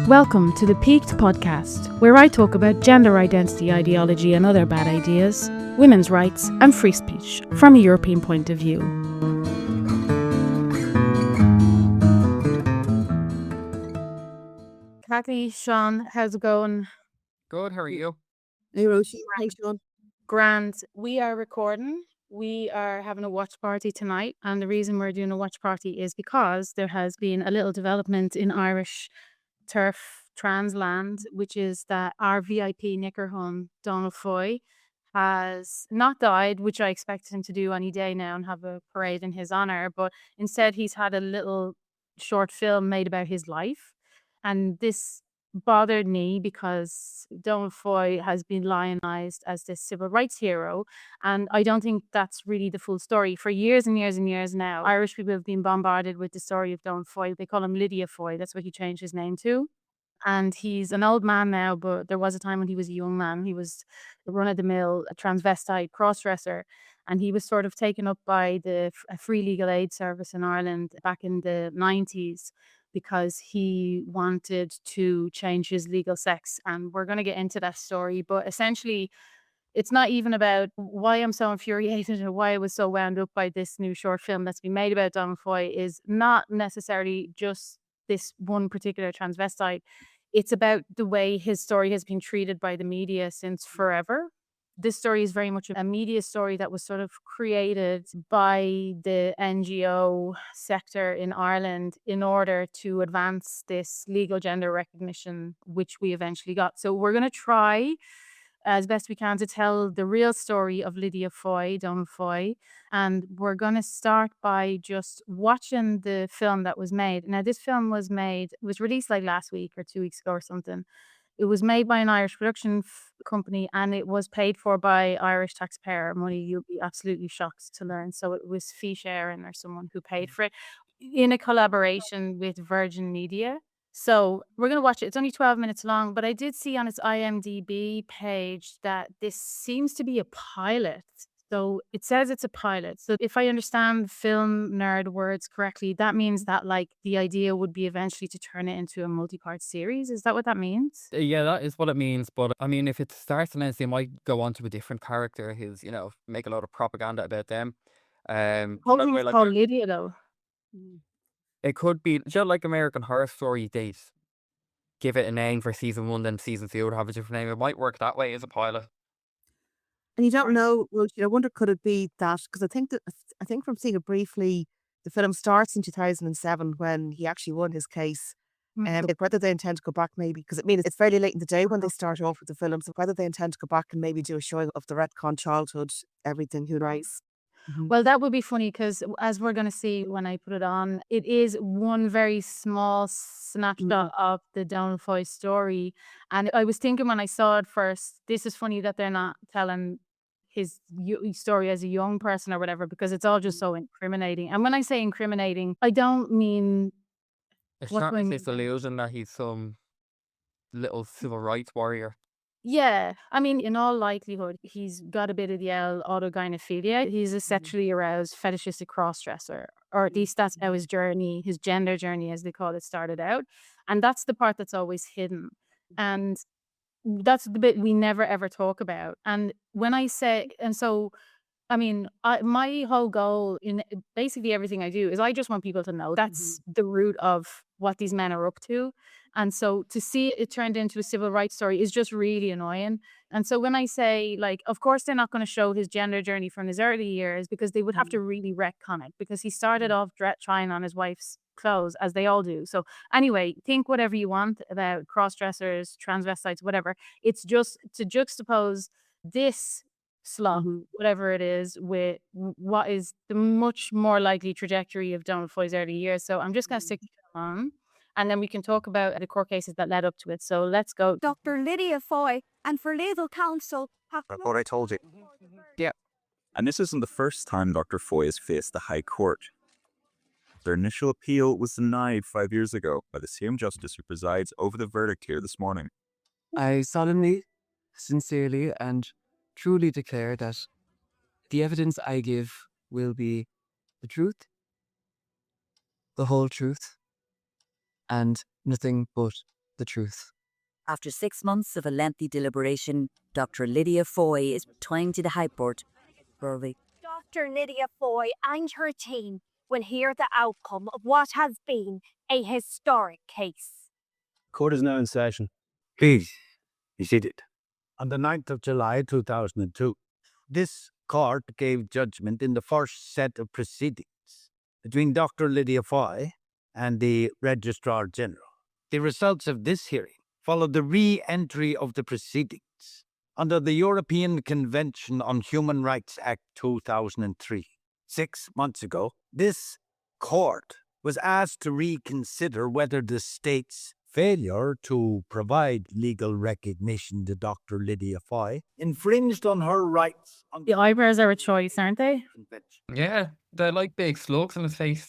Welcome to the Peaked podcast, where I talk about gender identity ideology and other bad ideas, women's rights, and free speech from a European point of view. Kathy, Sean, how's it going? Good, how are you? Hey, Róisín. Thanks, Sean. Grand. We are recording. We are having a watch party tonight, and the reason we're doing a watch party is because there has been a little development in Irish turf trans land, which is that our VIP Nickerhun, Donald Foy, has not died, which I expected him to do any day now and have a parade in his honor, but instead he's had a little short film made about his life. And this bothered me because Donald Foy has been lionized as this civil rights hero, and I don't think that's really the full story. For years and years and years now, Irish people have been bombarded with the story of Donald Foy. They call him Lydia Foy. That's what he changed his name to. And he's an old man now, but there was a time when he was a young man. He was the run-of-the-mill transvestite crossdresser, and he was sort of taken up by the free legal aid service in Ireland back in the 90s because he wanted to change his legal sex. And we're going to get into that story, but essentially it's not even about why I'm so infuriated or why I was so wound up by this new short film that's been made about Donald Foy is not necessarily just this one particular transvestite. It's about the way his story has been treated by the media since forever. This story is very much a media story that was sort of created by the NGO sector in Ireland in order to advance this legal gender recognition, which we eventually got. So we're going to try as best we can to tell the real story of Lydia Foy, Donald Foy. And we're going to start by just watching the film that was made. Now, this film was released like last week or 2 weeks ago or something. It was made by an Irish production company and it was paid for by Irish taxpayer money. You'll be absolutely shocked to learn. So it was Fee Sharon or someone who paid for it in a collaboration with Virgin Media. So we're going to watch it. It's only 12 minutes long, but I did see on its IMDb page that this seems to be a pilot. So it says it's a pilot. So if I understand film nerd words correctly, that means that like the idea would be eventually to turn it into a multi-part series. Is that what that means? Yeah, that is what it means. But I mean, if it starts and ends, they might go on to a different character who's, make a lot of propaganda about them. Whole By the thing way, is like called Lydia though. it could be just like American Horror Story. They give it a name for season 1, then season 2 would have a different name. It might work that way as a pilot. And you don't know, Róisín, I wonder could it be that, because I think from seeing it briefly, the film starts in 2007 when he actually won his case. Whether they intend to go back maybe, because it's fairly late in the day when they start off with the film, so whether they intend to go back and maybe do a showing of the retcon childhood, everything, who knows? Well, that would be funny because as we're going to see when I put it on, it is one very small snapshot of the Donald Foy story. And I was thinking when I saw it first, this is funny that they're not telling his story as a young person or whatever, because it's all just so incriminating. And when I say incriminating, I don't mean It's what not do I this mean? illusion that he's some little civil rights warrior. Yeah, I mean, in all likelihood, he's got a bit of the autogynephilia. He's a sexually aroused, fetishistic crossdresser, or at least that's how his journey, his gender journey, as they call it, started out. And that's the part that's always hidden. And that's the bit we never ever talk about. And when I say, and so I mean, my whole goal in basically everything I do is I just want people to know that's the root of what these men are up to. And so to see it turned into a civil rights story is just really annoying. And so when I say, like, of course, they're not going to show his gender journey from his early years because they would have to really retcon it because he started off trying on his wife's clothes, as they all do. So anyway, think whatever you want about cross-dressers, transvestites, whatever. It's just to juxtapose this slot, whatever it is, with what is the much more likely trajectory of Donald Foy's early years. So I'm just going to stick on, and then we can talk about the court cases that led up to it. So let's go. Dr. Lydia Foy and for legal counsel have... That's what I told you. Yeah. And this isn't the first time Dr. Foy has faced the High Court. Their initial appeal was denied 5 years ago by the same justice who presides over the verdict here this morning. I solemnly, sincerely, and truly declare that the evidence I give will be the truth, the whole truth, and nothing but the truth. After 6 months of a lengthy deliberation, Dr. Lydia Foy is returning to the High Court. Dr. Lydia Foy and her team will hear the outcome of what has been a historic case. Court is now in session. Please, be seated. On the 9th of July 2002, this court gave judgment in the first set of proceedings between Dr. Lydia Foy and the Registrar General. The results of this hearing followed the re-entry of the proceedings under the European Convention on Human Rights Act 2003. 6 months ago, this court was asked to reconsider whether the state's failure to provide legal recognition to Dr. Lydia Foy infringed on her rights. The eyebrows are a choice, aren't they? Yeah, they're like big slugs in his face.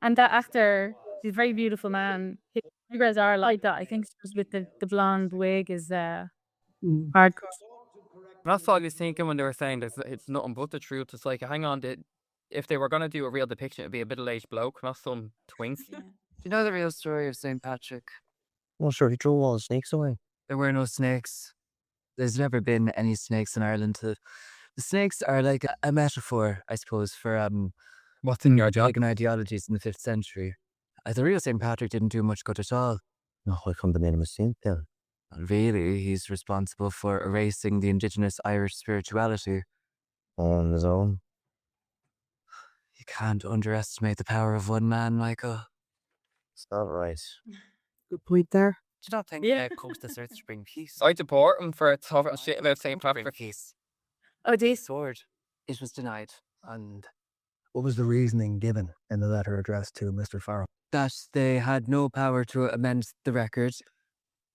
And that actor, he's a very beautiful man. His eyebrows are like that. I think it's just with the blonde wig is hardcore. That's what I was thinking when they were saying that it's nothing but the truth. It's like, hang on, if they were going to do a real depiction, it'd be a middle-aged bloke, not some twink. Do you know the real story of St. Patrick? Well, sure, he drove all the snakes away. There were no snakes. There's never been any snakes in Ireland. The snakes are like a metaphor, I suppose, for What's in your job? pagan ideologies in the 5th century. The real St. Patrick didn't do much good at all. No, I come to name him a saint then. Not really, he's responsible for erasing the indigenous Irish spirituality. On his own. You can't underestimate the power of one man, Michael. It's not right. Good point there. Do you not think Yeah. comes to earth to bring peace? I'd support him for talking shit about St. Patrick. Peace. Oh, this. Sword. It was denied. And what was the reasoning given in the letter addressed to Mr. Farrell? That they had no power to amend the record,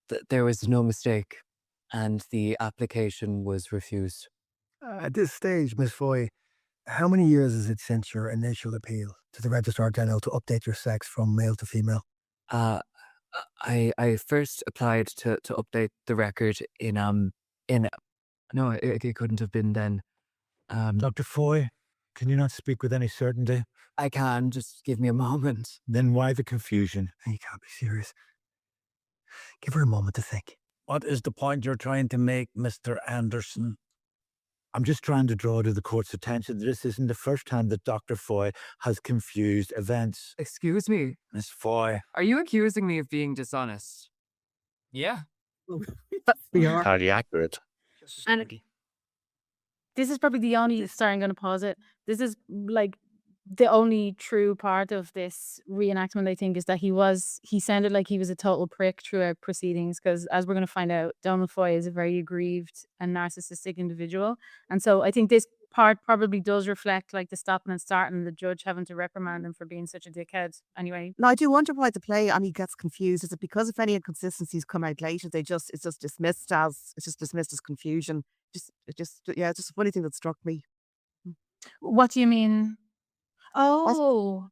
that there was no mistake, and the application was refused. At this stage, Miss Foy, how many years is it since your initial appeal to the Registrar General to update your sex from male to female? I first applied to update the record no, it couldn't have been then. Dr. Foy, can you not speak with any certainty? I can, just give me a moment. Then why the confusion? You can't be serious. Give her a moment to think. What is the point you're trying to make, Mr. Anderson? I'm just trying to draw to the court's attention that this isn't the first time that Dr. Foy has confused events. Excuse me, Miss Foy. are you accusing me of being dishonest? Yeah. We are. Highly accurate. And this is probably the only, sorry, I'm going to pause it. This is like the only true part of this reenactment, I think, is that he sounded like he was a total prick throughout proceedings, because as we're going to find out, Donald Foy is a very aggrieved and narcissistic individual. And so I think this part probably does reflect like the stopping and starting and the judge having to reprimand him for being such a dickhead. Anyway. Now, I do wonder why the play and he gets confused. Is it because if any inconsistencies come out later, it's just dismissed as confusion? It's just a funny thing that struck me. What do you mean? Oh,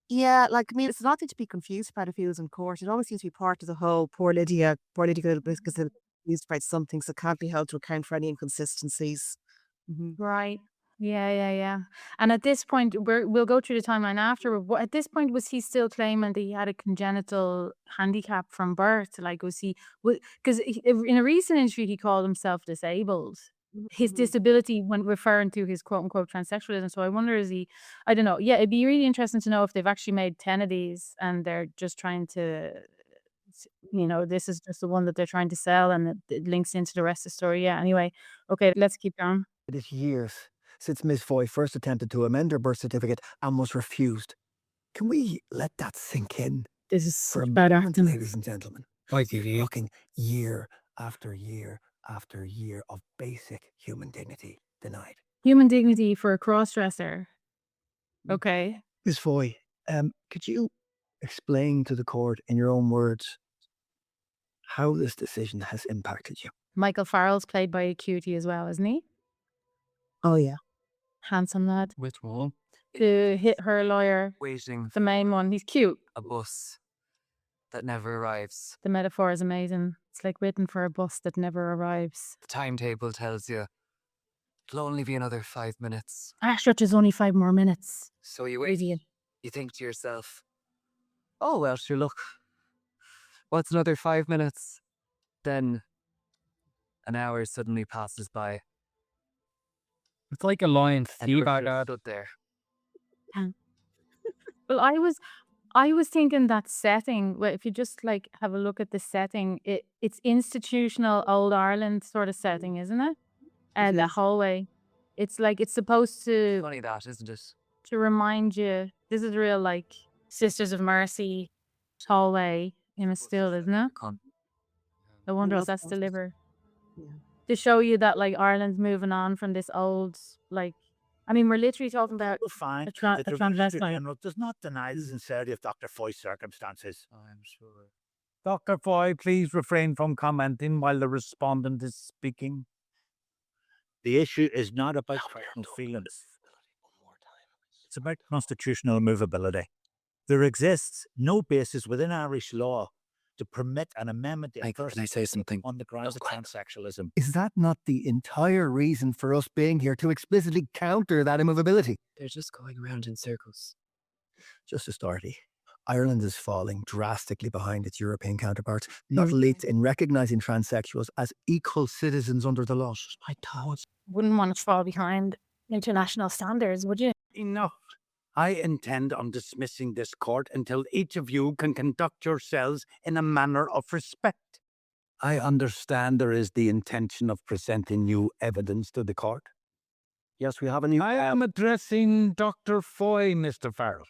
Yeah, like, I mean, it's nothing to be confused about if he was in court. It always seems to be part of the whole poor Lydia because they're confused about something, so can't be held to account for any inconsistencies. right. Yeah. And at this point, we'll go through the timeline after. But at this point, was he still claiming that he had a congenital handicap from birth? Like, was he? Because in a recent interview, he called himself disabled. His disability when referring to his quote unquote transsexualism. So I wonder, is he? I don't know. Yeah, it'd be really interesting to know if they've actually made 10 of these and they're just trying to, this is just the one that they're trying to sell and it links into the rest of the story. Yeah. Anyway, okay, let's keep going. It is years since Miss Foy first attempted to amend her birth certificate and was refused. Can we let that sink in This is for a such bad moment, acting. ladies and gentlemen? Looking year after year after year of basic human dignity denied. Human dignity for a cross-dresser. Okay. Miss Foy, could you explain to the court in your own words how this decision has impacted you? Michael Farrell's played by a cutie as well, isn't he? Oh, yeah. Handsome lad. Which one? The hit her lawyer, Waiting the main one. He's cute. a bus that never arrives. The metaphor is amazing. It's like waiting for a bus that never arrives. The timetable tells you it'll only be another 5 minutes. Ashridge is only 5 more minutes. So you wait. Idiot. You think to yourself, oh, well, sure, look. What's another 5 minutes? Then an hour suddenly passes by. It's like a lion And sea we're bag. stood there. Well, I was thinking that setting. Well, if you just like have a look at the setting, it's institutional old Ireland sort of setting, isn't it? And the is. hallway, it's like it's supposed to Funny that, isn't it? remind you this is real like Sisters of Mercy hallway in a still, isn't it? I wonder I if that's love that. delivered Yeah. to show you that like Ireland's moving on from this old like. I mean, we're literally talking about You'll find a that the Registrar transvestite. General does not deny the sincerity of Dr. Foy's circumstances. I'm sure. Dr. Foy, please refrain from commenting while the respondent is speaking. The issue is not about personal feelings. It's about constitutional movability. There exists no basis within Irish law to permit an amendment in Michael, can I say something? on the grounds of transsexualism. Is that not the entire reason for us being here, to explicitly counter that immovability? They're just going around in circles. Justice Doherty, Ireland is falling drastically behind its European counterparts, not least in recognising transsexuals as equal citizens under the law. I thought. Wouldn't want to fall behind international standards, would you? Enough. I intend on dismissing this court until each of you can conduct yourselves in a manner of respect. I understand there is the intention of presenting new evidence to the court. Yes, we have a new. I am addressing Dr. Foy, Mr. Farrell.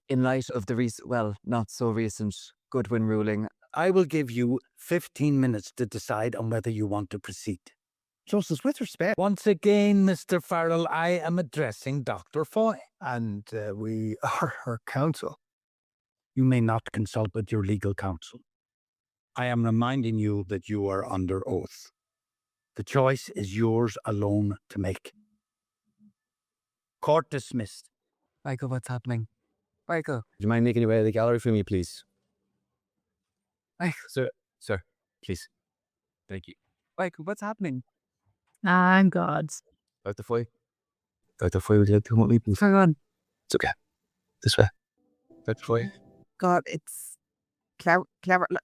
In light of the not so recent Goodwin ruling, I will give you 15 minutes to decide on whether you want to proceed. Justice, with respect. Once again, Mr. Farrell, I am addressing Dr. Foy. And we are her counsel. You may not consult with your legal counsel. I am reminding you that you are under oath. The choice is yours alone to make. Court dismissed. Michael, what's happening? Michael. Would you mind making your way to the gallery for me, please? Michael. Sir, please. Thank you. Michael, what's happening? Ah, God. Dr. Foy? Dr. Foy, would you like to come with me, please? Hang on. It's okay. This way. Dr. Foy? God, it's clever.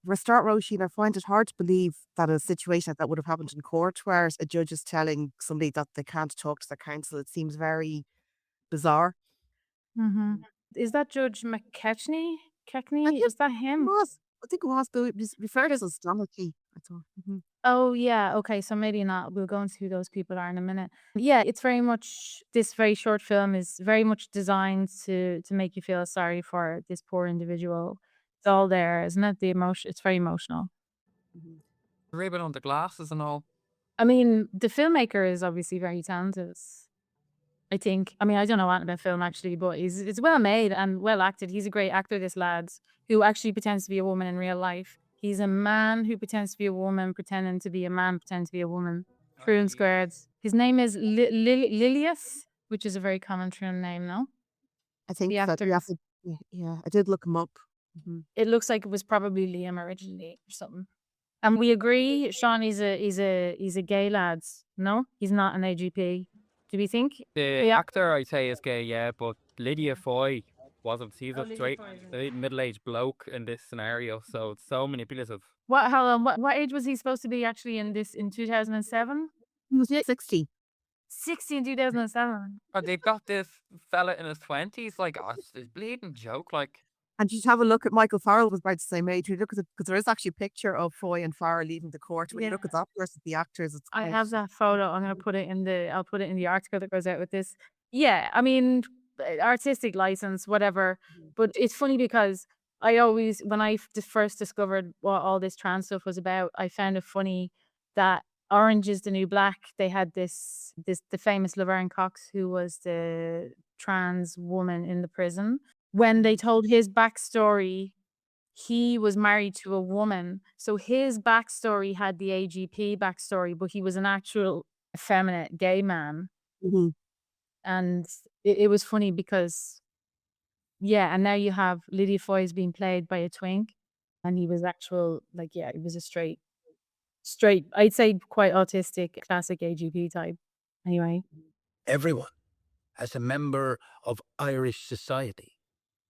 Restart Róisín. I find it hard to believe that a situation like that would have happened in court, where a judge is telling somebody that they can't talk to their counsel. It seems very bizarre. Mm-hmm. Is that Judge McKechnie? Is that him? I think it was, but it was referred as Islamic-y, I thought. Oh, yeah. Okay, so maybe not. We'll go into who those people are in a minute. Yeah, it's very much, this very short film is very much designed to make you feel sorry for this poor individual. It's all there, isn't it? The emotion, it's very emotional. Ribbon on the glasses and all. I mean, the filmmaker is obviously very talented. I think. I mean, I don't know anything about film actually, but it's well made and well acted. He's a great actor, this lad, who actually pretends to be a woman in real life. He's a man who pretends to be a woman, pretending to be a man, pretending to be a woman. True and squared. His name is Lilius, which is a very common true name, no? I think The that you have actors. to, yeah, I did look him up. It looks like it was probably Liam originally or something. And we agree, Sean, he's a gay lad. No, he's not an AGP. Do we think? The actor, I'd say, is gay, yeah, but Lydia Foy wasn't. He's a straight middle-aged bloke in this scenario, so it's so manipulative. What age was he supposed to be actually in 2007? He was 60. 60 in 2007. And they've got this fella in his 20s, like, oh, it's a bleeding joke, like. And you have a look at Michael Farrell, was about the same age. You look at it, because there is actually a picture of Foy and Farrell leaving the court. When you look at that versus the actors, it's I quite- have that photo. I'll put it in the article that goes out with this. Yeah, I mean, artistic license, whatever. But it's funny because when I first discovered what all this trans stuff was about, I found it funny that Orange is the New Black. They had the famous Laverne Cox, who was the trans woman in the prison. When they told his backstory, he was married to a woman. So his backstory had the AGP backstory, but he was an actual effeminate gay man. Mhm. And it was funny because, yeah, and now you have Lydia Foy is being played by a twink. And he was he was a straight, I'd say quite autistic, classic AGP type. Anyway. Everyone, as a member of Irish society,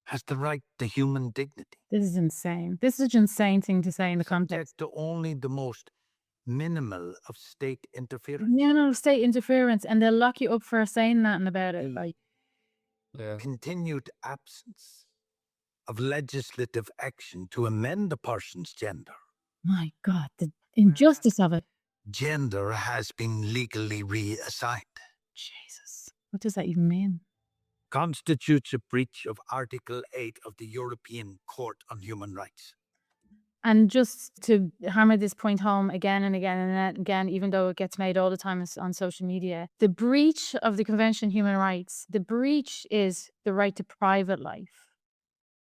has the right to human dignity. This is insane. This is an insane thing to say in the context. Subject to only the most minimal of state interference. No, state interference, and they'll lock you up for saying that and about it. Like, Yeah. Continued absence of legislative action to amend a person's gender. my God, the injustice of it. Gender has been legally reassigned. Jesus, what does that even mean? Constitutes a breach of Article 8 of the European Court on Human Rights. And just to hammer this point home again and again and again, even though it gets made all the time on social media, the breach of the Convention on Human Rights, the breach is the right to private life.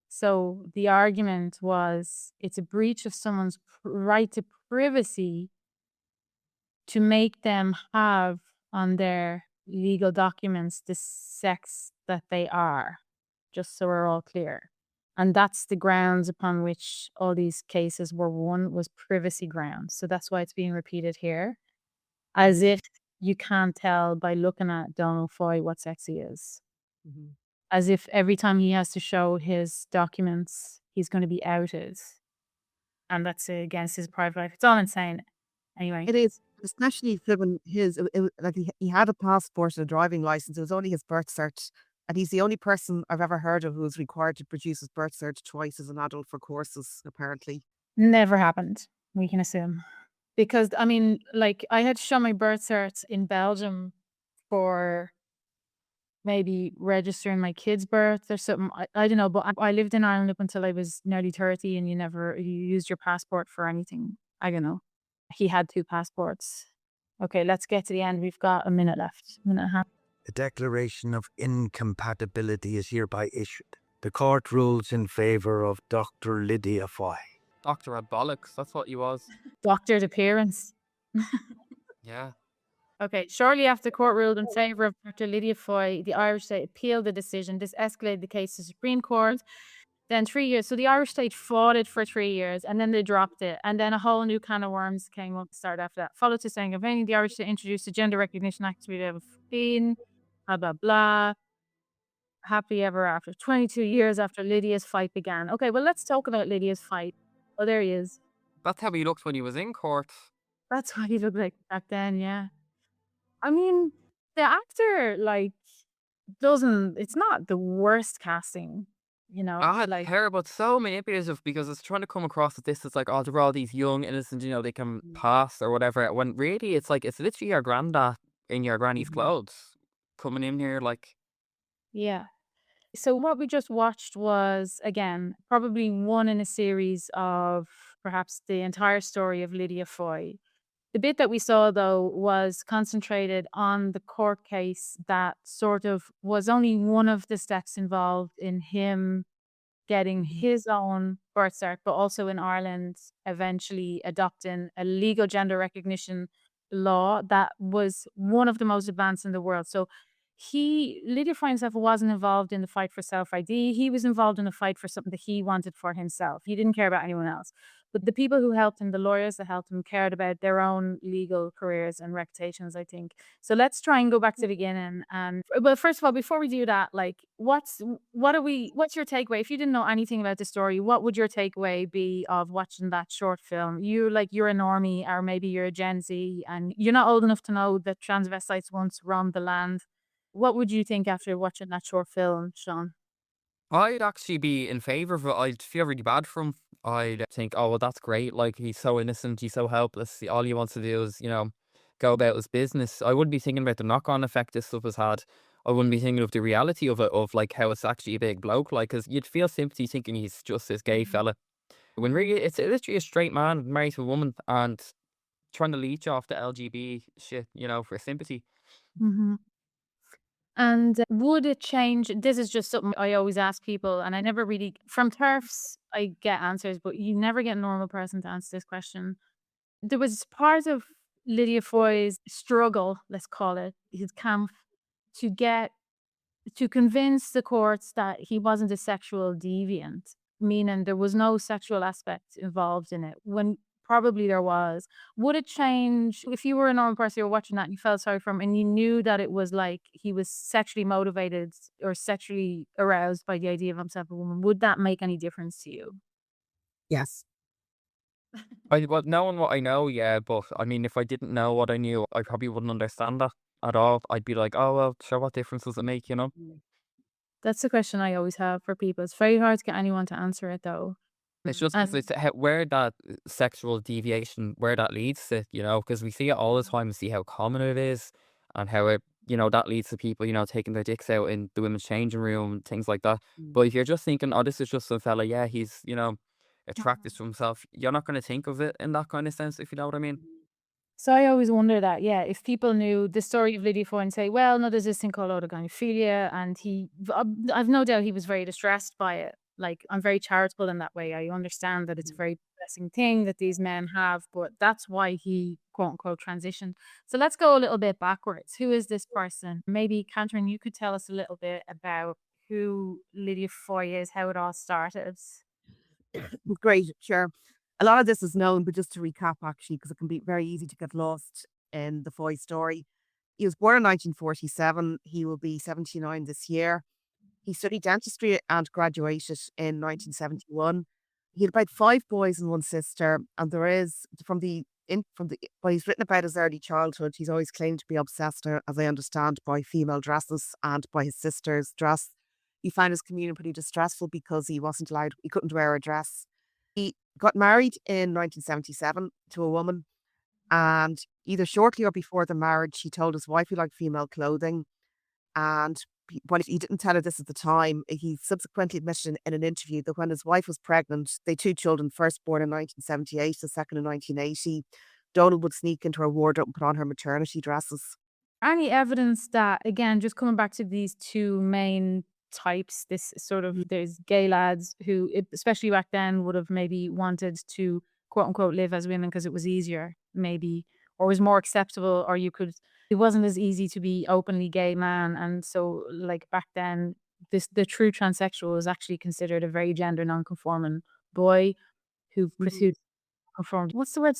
So the argument was it's a breach of someone's right to privacy to make them have on their legal documents the sex that they are, just so we're all clear. And that's the grounds upon which all these cases were won, was privacy grounds. So that's why it's being repeated here, as if you can't tell by looking at Donald Foy what sex he is. As if every time he has to show his documents, he's going to be outed. And that's against his private life. It's all insane. Anyway. It is, especially given his, like he had a passport and a driving license. It was only his birth cert. And he's the only person I've ever heard of who's required to produce his birth cert twice as an adult for courses, apparently. Never happened, we can assume. Because, I mean, like, I had to show my birth cert in Belgium for maybe registering my kid's birth or something. I don't know, but I lived in Ireland up until I was nearly 30, and you used your passport for anything. I don't know. He had 2 passports. Okay, let's get to the end. We've got a minute left. A minute and a half. A declaration of incompatibility is hereby issued. The court rules in favour of Dr. Lydia Foy. Doctor had bollocks. That's what he was. Doctored appearance. Yeah. Okay, shortly after the court ruled in favour of Dr. Lydia Foy, the Irish state appealed the decision. This escalated the case to the Supreme Court. Then 3 years. So the Irish state fought it for 3 years, and then they dropped it. And then a whole new can of worms came up to start after that. Followed to saying, the Irish state introduced the Gender Recognition Act 2015, blah, blah, blah. Happy ever after. 22 years after Lydia's fight began. Okay, well, let's talk about Lydia's fight. Oh, there he is. That's how he looked when he was in court. That's what he looked like back then, yeah. I mean, the actor, like, it's not the worst casting, you know. Like, terrible. It's so manipulative because it's trying to come across that this is like, oh, they're all these young, innocent, they can pass or whatever. When really, it's like, it's literally your granddad in your granny's clothes coming in here, like. Yeah. So what we just watched was, again, probably one in a series of perhaps the entire story of Lydia Foy. The bit that we saw, though, was concentrated on the court case that sort of was only one of the steps involved in him getting his own birth cert, but also in Ireland eventually adopting a legal gender recognition law that was one of the most advanced in the world. So Lydia Foy himself wasn't involved in the fight for self-ID. He was involved in the fight for something that he wanted for himself. He didn't care about anyone else. But the people who helped him, the lawyers that helped him, cared about their own legal careers and reputations, I think. So let's try and go back to the beginning. But first of all, before we do that, like, what's your takeaway? If you didn't know anything about the story, what would your takeaway be of watching that short film? You're a normie, or maybe you're a Gen Z, and you're not old enough to know that transvestites once roamed the land. What would you think after watching that short film, Sean? I'd actually be in favour of it. I'd feel really bad for him. I'd think, oh, well, that's great. Like, he's so innocent. He's so helpless. All he wants to do is, go about his business. I wouldn't be thinking about the knock-on effect this stuff has had. I wouldn't be thinking of the reality of it, of, like, how it's actually a big bloke. Like, because you'd feel sympathy thinking he's just this gay fella. When really, it's literally a straight man married to a woman and trying to leech off the LGB shit, for sympathy. Mm-hmm. And would it change? This is just something I always ask people, and I never really, from TERFs, I get answers, but you never get a normal person to answer this question. There was part of Lydia Foy's struggle, let's call it, his camp, to convince the courts that he wasn't a sexual deviant, meaning there was no sexual aspect involved in it. When probably there was. Would it change if you were a normal person, you were watching that and you felt sorry for him and you knew that it was like he was sexually motivated or sexually aroused by the idea of himself a woman? Would that make any difference to you? Yes. Well, knowing what I know, yeah, but I mean, if I didn't know what I knew, I probably wouldn't understand that at all. I'd be like, oh, well, sure, what difference does it make, you know? That's the question I always have for people. It's very hard to get anyone to answer it though. It's just And it's where that sexual deviation, where that leads to, you know, because we see it all the time, we see how common it is and how it, you know, that leads to people, you know, taking their dicks out in the women's changing room, things like that. But if you're just thinking, oh, this is just some fella, yeah, he's, you know, attracted to himself, you're not going to think of it in that kind of sense, if you know what I mean. so I always wonder that, yeah, if people knew the story of Lydia Foy and say, well, no, there's this thing called autogynephilia, and I've no doubt he was very distressed by it. Like, I'm very charitable in that way. I understand that it's a very blessing thing that these men have, but that's why he, quote unquote, transitioned. So let's go a little bit backwards. Who is this person? Maybe, Catherine, you could tell us a little bit about who Lydia Foy is, how it all started. Great, sure. A lot of this is known, but just to recap, actually, because it can be very easy to get lost in the Foy story. He was born in 1947. He will be 79 this year. He studied dentistry and graduated in 1971. He had about 5 boys and 1 sister, and there is well, he's written about his early childhood. He's always claimed to be obsessed, as I understand, by female dresses and by his sister's dress. He found his communion pretty distressful because he couldn't wear a dress. He got married in 1977 to a woman, and either shortly or before the marriage, he told his wife he liked female clothing. And while he didn't tell her this at the time, he subsequently admitted in an interview that when his wife was pregnant, they had 2 children, first born in 1978, the second in 1980. Donald would sneak into her wardrobe and put on her maternity dresses. Any evidence that, again, just coming back to these two main types, this sort of, there's gay lads who, especially back then, would have maybe wanted to, quote unquote, live as women because it was easier, maybe, or was more acceptable, or it wasn't as easy to be openly gay man. And so, like, back then, the true transsexual was actually considered a very gender non-conforming boy who pursued conformed. What's the word?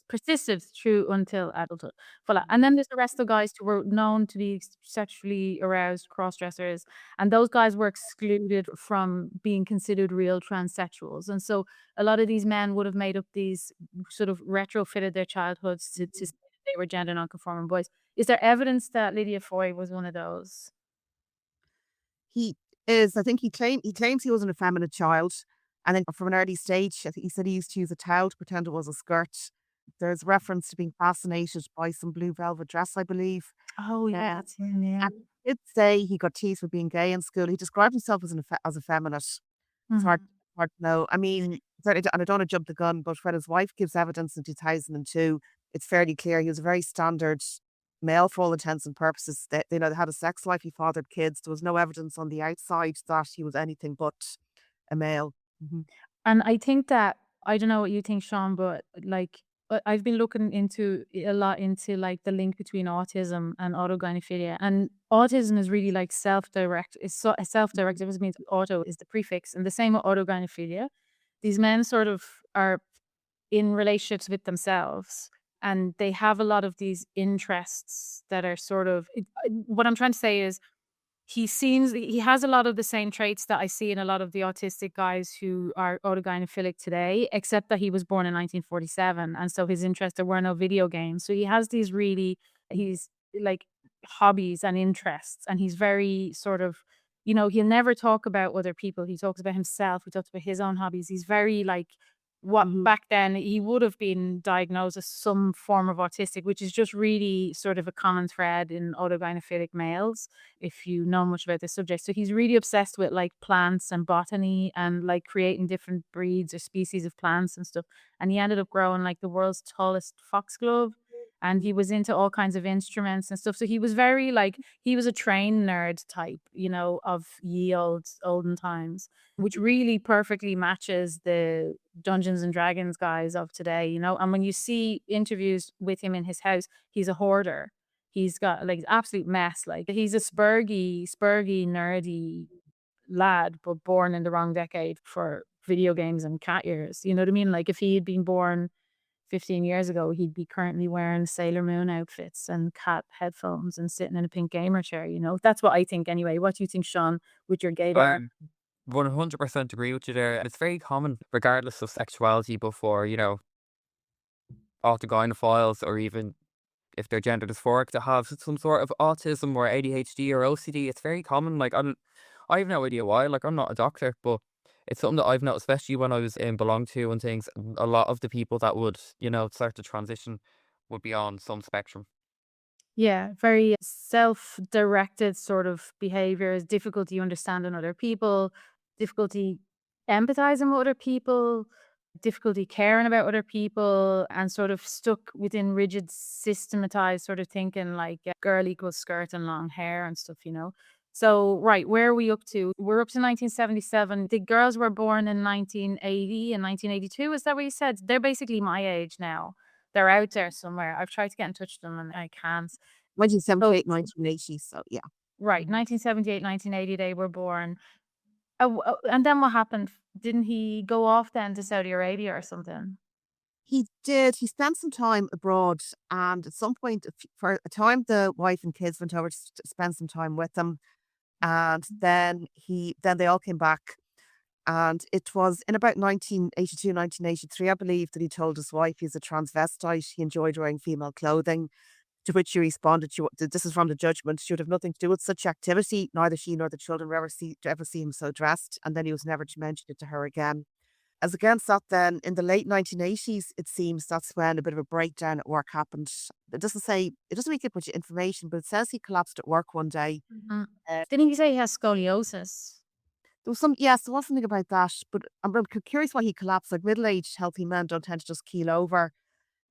Persisted through until adulthood. Voila. And then there's the rest of the guys who were known to be sexually aroused cross-dressers, and those guys were excluded from being considered real transsexuals. And so a lot of these men would have made up these sort of retrofitted their childhoods to say that they were gender non-conforming boys. Is there evidence that Lydia Foy was one of those? He I think he claims he was an effeminate child. And then from an early stage, I think he said he used to use a towel to pretend it was a skirt. There's reference to being fascinated by some blue velvet dress, I believe. Oh yeah, that's him, yeah. And he did say he got teased for being gay in school. He described himself as effeminate. It's hard to know. I mean, and I don't want to jump the gun, but when his wife gives evidence in 2002, it's fairly clear he was a very standard male for all intents and purposes. That they had a sex life, he fathered kids. There was no evidence on the outside that he was anything but a male. And I think that, I don't know what you think, Sean, but like, I've been looking a lot into like the link between autism and autogynephilia. And autism is really like self-direct. It's self-directed, which means auto is the prefix. And the same with autogynephilia. These men sort of are in relationships with themselves, and they have a lot of these interests that are sort of, what I'm trying to say is, he has a lot of the same traits that I see in a lot of the autistic guys who are autogynephilic today, except that he was born in 1947. And so his interests, there were no video games. So he has these he's like hobbies and interests. And he's very sort of, he'll never talk about other people. He talks about himself. He talks about his own hobbies. He's very like, back then he would have been diagnosed as some form of autistic, which is just really sort of a common thread in autogynephilic males, if you know much about this subject. So he's really obsessed with like plants and botany and like creating different breeds or species of plants and stuff. And he ended up growing like the world's tallest foxglove. And he was into all kinds of instruments and stuff. So he was very like, he was a train nerd type, of ye olden times, which really perfectly matches the Dungeons and Dragons guys of today, And when you see interviews with him in his house, he's a hoarder. He's got like absolute mess. Like he's a spurgy, nerdy, lad, but born in the wrong decade for video games and cat ears. You know what I mean? Like if he had been born 15 years ago, he'd be currently wearing Sailor Moon outfits and cat headphones and sitting in a pink gamer chair, you know? That's what I think anyway. What do you think, Sean, with your gaydar? 100% agree with you there. It's very common, regardless of sexuality, before, autogynephiles or even if they're gender dysphoric to have some sort of autism or ADHD or OCD. It's very common. Like, I have no idea why. Like, I'm not a doctor, but it's something that I've noticed, especially when I was in Belong To and things. A lot of the people that would, start to transition would be on some spectrum. Yeah, very self-directed sort of behaviors, difficulty understanding other people, difficulty empathizing with other people, difficulty caring about other people, and sort of stuck within rigid, systematized sort of thinking like girl equals skirt and long hair and stuff, you know? So, right, where are we up to? We're up to 1977. The girls were born in 1980 and 1982. Is that what you said? They're basically my age now. They're out there somewhere. I've tried to get in touch with them and I can't. 1978, 1980. So yeah. Right, 1978, 1980, they were born. And then what happened? Didn't he go off then to Saudi Arabia or something? He did. He spent some time abroad, and at some point, for a time, the wife and kids went over to spend some time with him, and then they all came back, and it was in about 1982, 1983, I believe, that he told his wife he's a transvestite. He enjoyed wearing female clothing. To which she responded, "This is from the judgment. She would have nothing to do with such activity. Neither she nor the children will ever see him so dressed." And then he was never to mention it to her again. As against that, then in the late 1980s, it seems that's when a bit of a breakdown at work happened. It doesn't really give much information, but it says he collapsed at work one day. Didn't he say he has scoliosis? There was something about that, but I'm curious why he collapsed. Like middle-aged, healthy men don't tend to just keel over.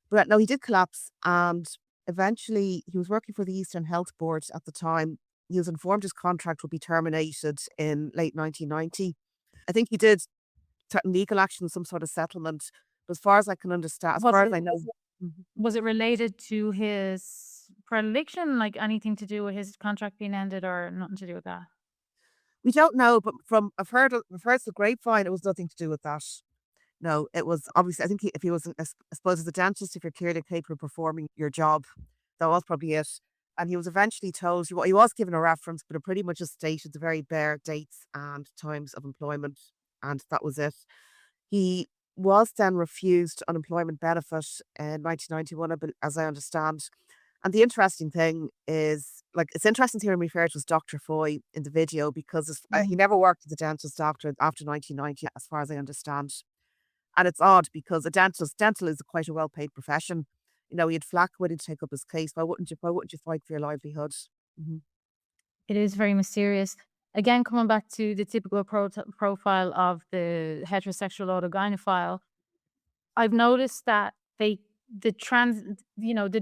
But no, he did collapse, and eventually he was working for the Eastern Health Board at the time. He was informed his contract would be terminated in late 1990. I think he did threaten legal action, some sort of settlement. But as far as I can understand, as Was far it as I know, Mhm. was it related to his predilection, like anything to do with his contract being ended or nothing to do with that? We don't know. But I've heard the grapevine, it was nothing to do with that. No, it was obviously. I think if he was, I suppose, as a dentist, if you're clearly capable of performing your job, that was probably it. And he was eventually told, he was given a reference, but it pretty much just stated the very bare dates and times of employment, and that was it. He was then refused unemployment benefit in 1991, as I understand. And the interesting thing is, like, it's interesting to hear him refer to as Dr. Foy in the video because he never worked as a dentist after 1990, as far as I understand. And it's odd because dental is quite a well-paid profession. You know, he had flack willing to take up his case. Why wouldn't you fight for your livelihood? Mhm. It is very mysterious. Again, coming back to the typical profile of the heterosexual autogynephile, I've noticed that the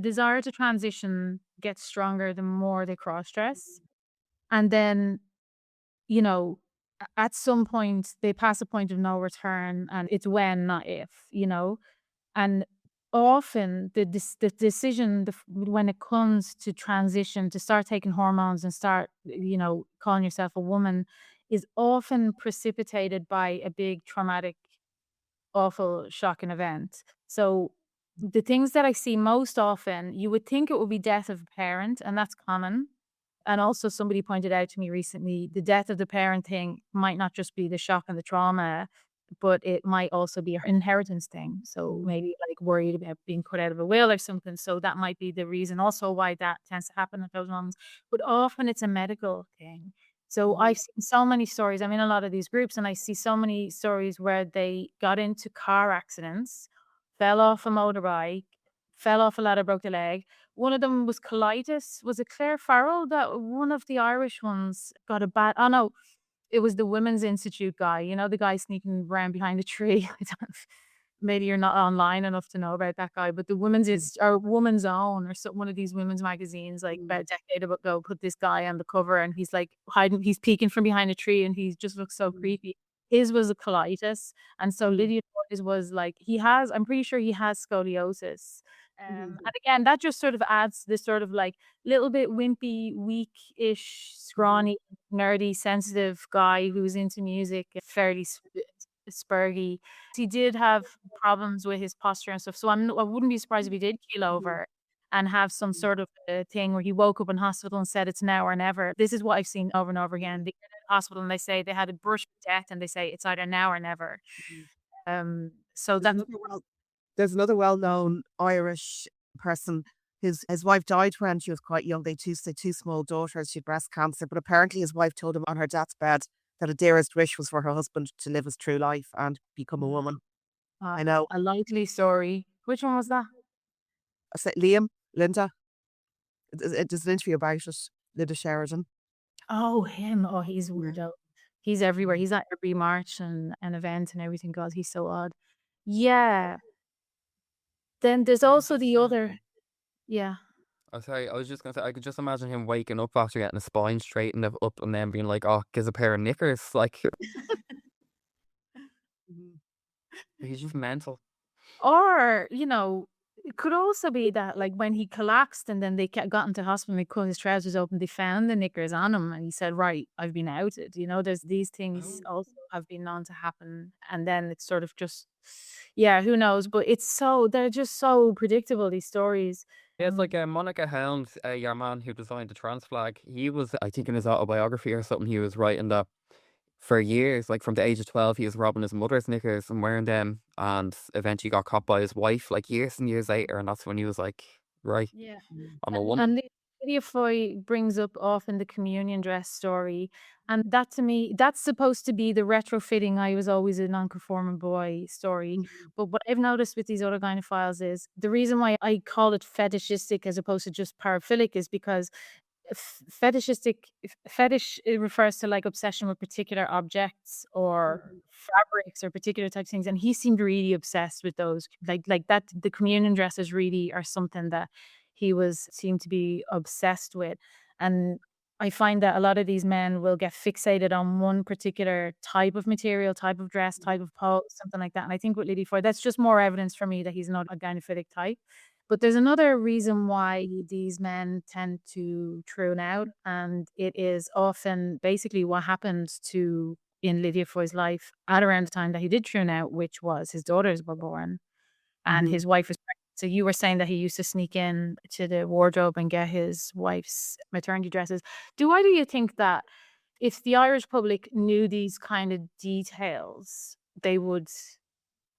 desire to transition gets stronger the more they cross dress. And then, you know, at some point they pass a point of no return and it's when, not if, you know. And often the decision when it comes to transition to start taking hormones and start, calling yourself a woman is often precipitated by a big traumatic, awful, shocking event. So the things that I see most often, you would think it would be death of a parent, and that's common. And also somebody pointed out to me recently, the death of the parent thing might not just be the shock and the trauma, but it might also be an inheritance thing. So maybe like worried about being cut out of a will or something. So that might be the reason also why that tends to happen at those moments. But often it's a medical thing. So I've seen so many stories. I'm in a lot of these groups and I see so many stories where they got into car accidents, fell off a motorbike, fell off a ladder, broke their leg. One of them was colitis. Was it Claire Farrell that one of the Irish ones got a bad? Oh no, it was the Women's Institute guy. You know, the guy sneaking around behind a tree. I don't, maybe you're not online enough to know about that guy, but the Woman's Own or one of these women's magazines, like about a decade ago, put this guy on the cover, and he's like he's peeking from behind a tree, and he just looks so creepy. His was a colitis, and so Lydia Foy's was like I'm pretty sure he has scoliosis. And again, that just sort of adds this sort of like little bit wimpy, weak-ish, scrawny, nerdy, sensitive guy who's into music, fairly spurgy. He did have problems with his posture and stuff, so I wouldn't be surprised if he did keel over and have some sort of a thing where he woke up in hospital and said it's now or never. This is what I've seen over and over again. They get in hospital and they say they had a brush with death and they say it's either now or never. So There's that's there's another well-known Irish person. His wife died when she was quite young. They had two small daughters. She had breast cancer, but apparently his wife told him on her death's bed that her dearest wish was for her husband to live his true life and become a woman. I know. a likely story. Which one was that? I said Liam, Linda. There's an interview about it. Linda Sheridan. Oh, him. Oh, he's weirdo. He's everywhere. He's at every march and an event and everything. God, he's so odd. Yeah. Then there's also the other. Yeah. Oh, sorry, I was just gonna say, I could just imagine him waking up after getting his spine straightened up and then being like, oh, gives a pair of knickers. Like, he's just mental. Or, it could also be that like when he collapsed and then they got into hospital and they cut his trousers open, they found the knickers on him and he said, right, I've been outed. There's these things also have been known to happen. And then it's sort of just, yeah, who knows? But they're just so predictable, these stories. Yeah, it's like Monica Helms, your man who designed the trans flag. He was, I think, in his autobiography or something, he was writing that for years, like from the age of 12, he was robbing his mother's knickers and wearing them, and eventually got caught by his wife, like years and years later, and that's when he was like, right, Yeah. I'm a woman. And Lydia Foy brings up often the communion dress story. And that to me, that's supposed to be the retrofitting I was always a non-conforming boy story. But what I've noticed with these other gynephiles is the reason why I call it fetishistic as opposed to just paraphilic is because fetish, it refers to like obsession with particular objects or fabrics or particular types of things, and he seemed really obsessed with those, like that. The communion dresses really are something that he seemed to be obsessed with. And I find that a lot of these men will get fixated on one particular type of material, type of dress, type of pose, something like that. And I think with Lydia Foy, that's just more evidence for me that he's not a gynophilic type. But there's another reason why these men tend to tune out, and it is often basically what happened in Lydia Foy's life at around the time that he did tune out, which was his daughters were born and his wife was pregnant. So you were saying that he used to sneak in to the wardrobe and get his wife's maternity dresses. Do either of you think that if the Irish public knew these kind of details, they would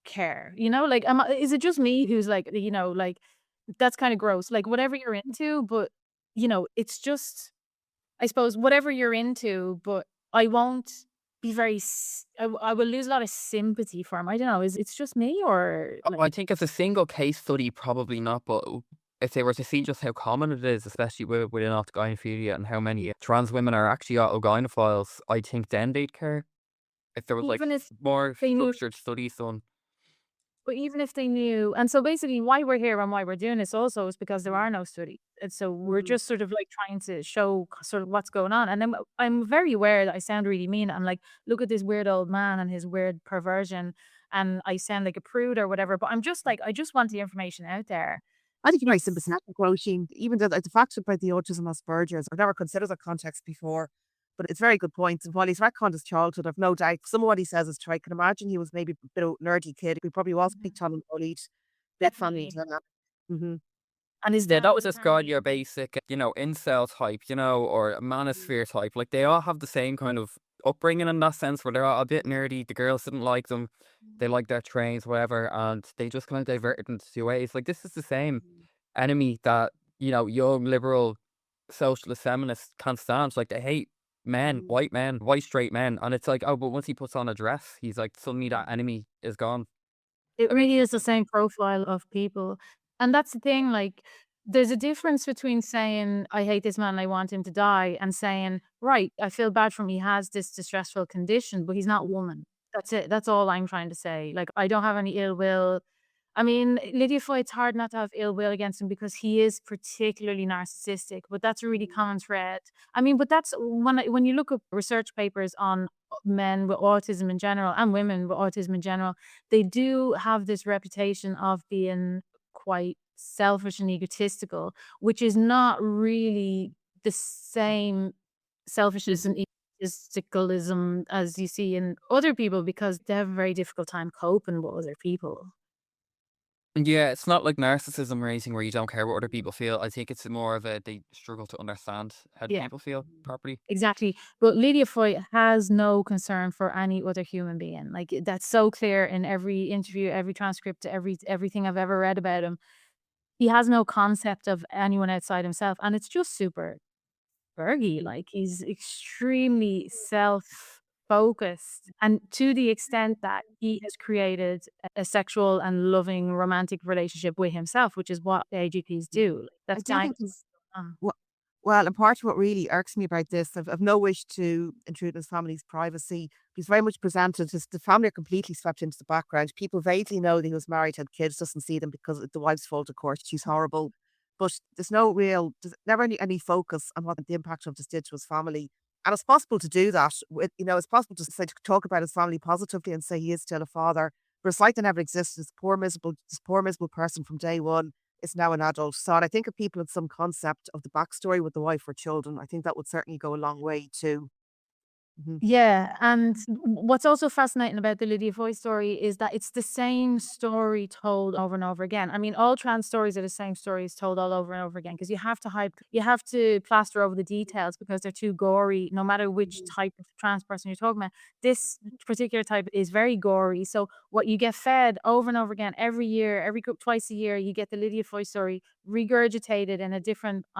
care? Like, is it just me who's like, like that's kind of gross? Like, whatever you're into, but it's just, I suppose, whatever you're into, but I won't be I will lose a lot of sympathy for him. I don't know. It's just me or I think as a single case study, probably not, but if they were to see just how common it is, especially within autogynephilia and how many trans women are actually autogynephiles, I think then they'd care. If there was like even if more they knew. structured studies done. But even if they knew, and so basically why we're here and why we're doing this also is because there are no studies. And so we're just sort of like trying to show sort of what's going on. And then I'm very aware that I sound really mean. I'm like, look at this weird old man and his weird perversion. And I sound like a prude or whatever. But I'm just like, I just want the information out there. I think you're very sympathetic, Róisín. Even the fact about the autism Asperger's, I've never considered that context before, but it's very good points. And while he's retconned his childhood, I've no doubt some of what he says is true. I can imagine he was maybe a bit of a nerdy kid. He probably was picked on and bullied. Definitely. Mm-hmm. And his Yeah, dad that was was just got your basic, incel type, or manosphere type. Like they all have the same kind of upbringing in that sense, where they're all a bit nerdy. The girls didn't like them, they like their trains, whatever, and they just kind of diverted into two ways. Like this is the same enemy that young liberal socialist feminists can't stand. Like they hate men, white straight men, and it's like, oh, but once he puts on a dress, he's like suddenly that enemy is gone. It really is the same profile of people. And that's the thing, like, there's a difference between saying, I hate this man, I want him to die, and saying, right, I feel bad for him, he has this distressful condition, but he's not a woman. That's it. That's all I'm trying to say. Like, I don't have any ill will. I mean, Lydia Foy, it's hard not to have ill will against him because he is particularly narcissistic, but that's a really common thread. I mean, but that's when you look up research papers on men with autism in general and women with autism in general, they do have this reputation of being quite selfish and egotistical, which is not really the same selfishness and egotisticalism as you see in other people, because they have a very difficult time coping with other people. And yeah, it's not like narcissism or anything where you don't care what other people feel. I think it's more of a they struggle to understand how do Yeah. people feel properly. Exactly. But Lydia Foy has no concern for any other human being. Like, that's so clear in every interview, every transcript, everything I've ever read about him. He has no concept of anyone outside himself. And it's just super Bergie. Like, he's extremely self-focused, and to the extent that he has created a sexual and loving romantic relationship with himself, which is what AGPs do. Like, I that's do kind think of Wha well, and part of what really irks me about this, I've no wish to intrude on his family's privacy. He's very much presented as the family are completely swept into the background. People vaguely know that he was married, had kids, doesn't see them because it's the wife's fault, of course. She's horrible. But there's never any focus on what the impact of this did to his family. And it's possible to do that with, it's possible to say, to talk about his family positively and say he is still a father. But it's like they never existed. This poor miserable person from day one is now an adult. So, and I think if people had some concept of the backstory with the wife or children, I think that would certainly go a long way too. Mhm. Yeah, and what's also fascinating about the Lydia Foy story is that it's the same story told over and over again. I mean, all trans stories are the same stories told all over and over again, because you have to plaster over the details because they're too gory, no matter which type of trans person you're talking about. This particular type is very gory. So what you get fed over and over again every year, twice a year, you get the Lydia Foy story regurgitated on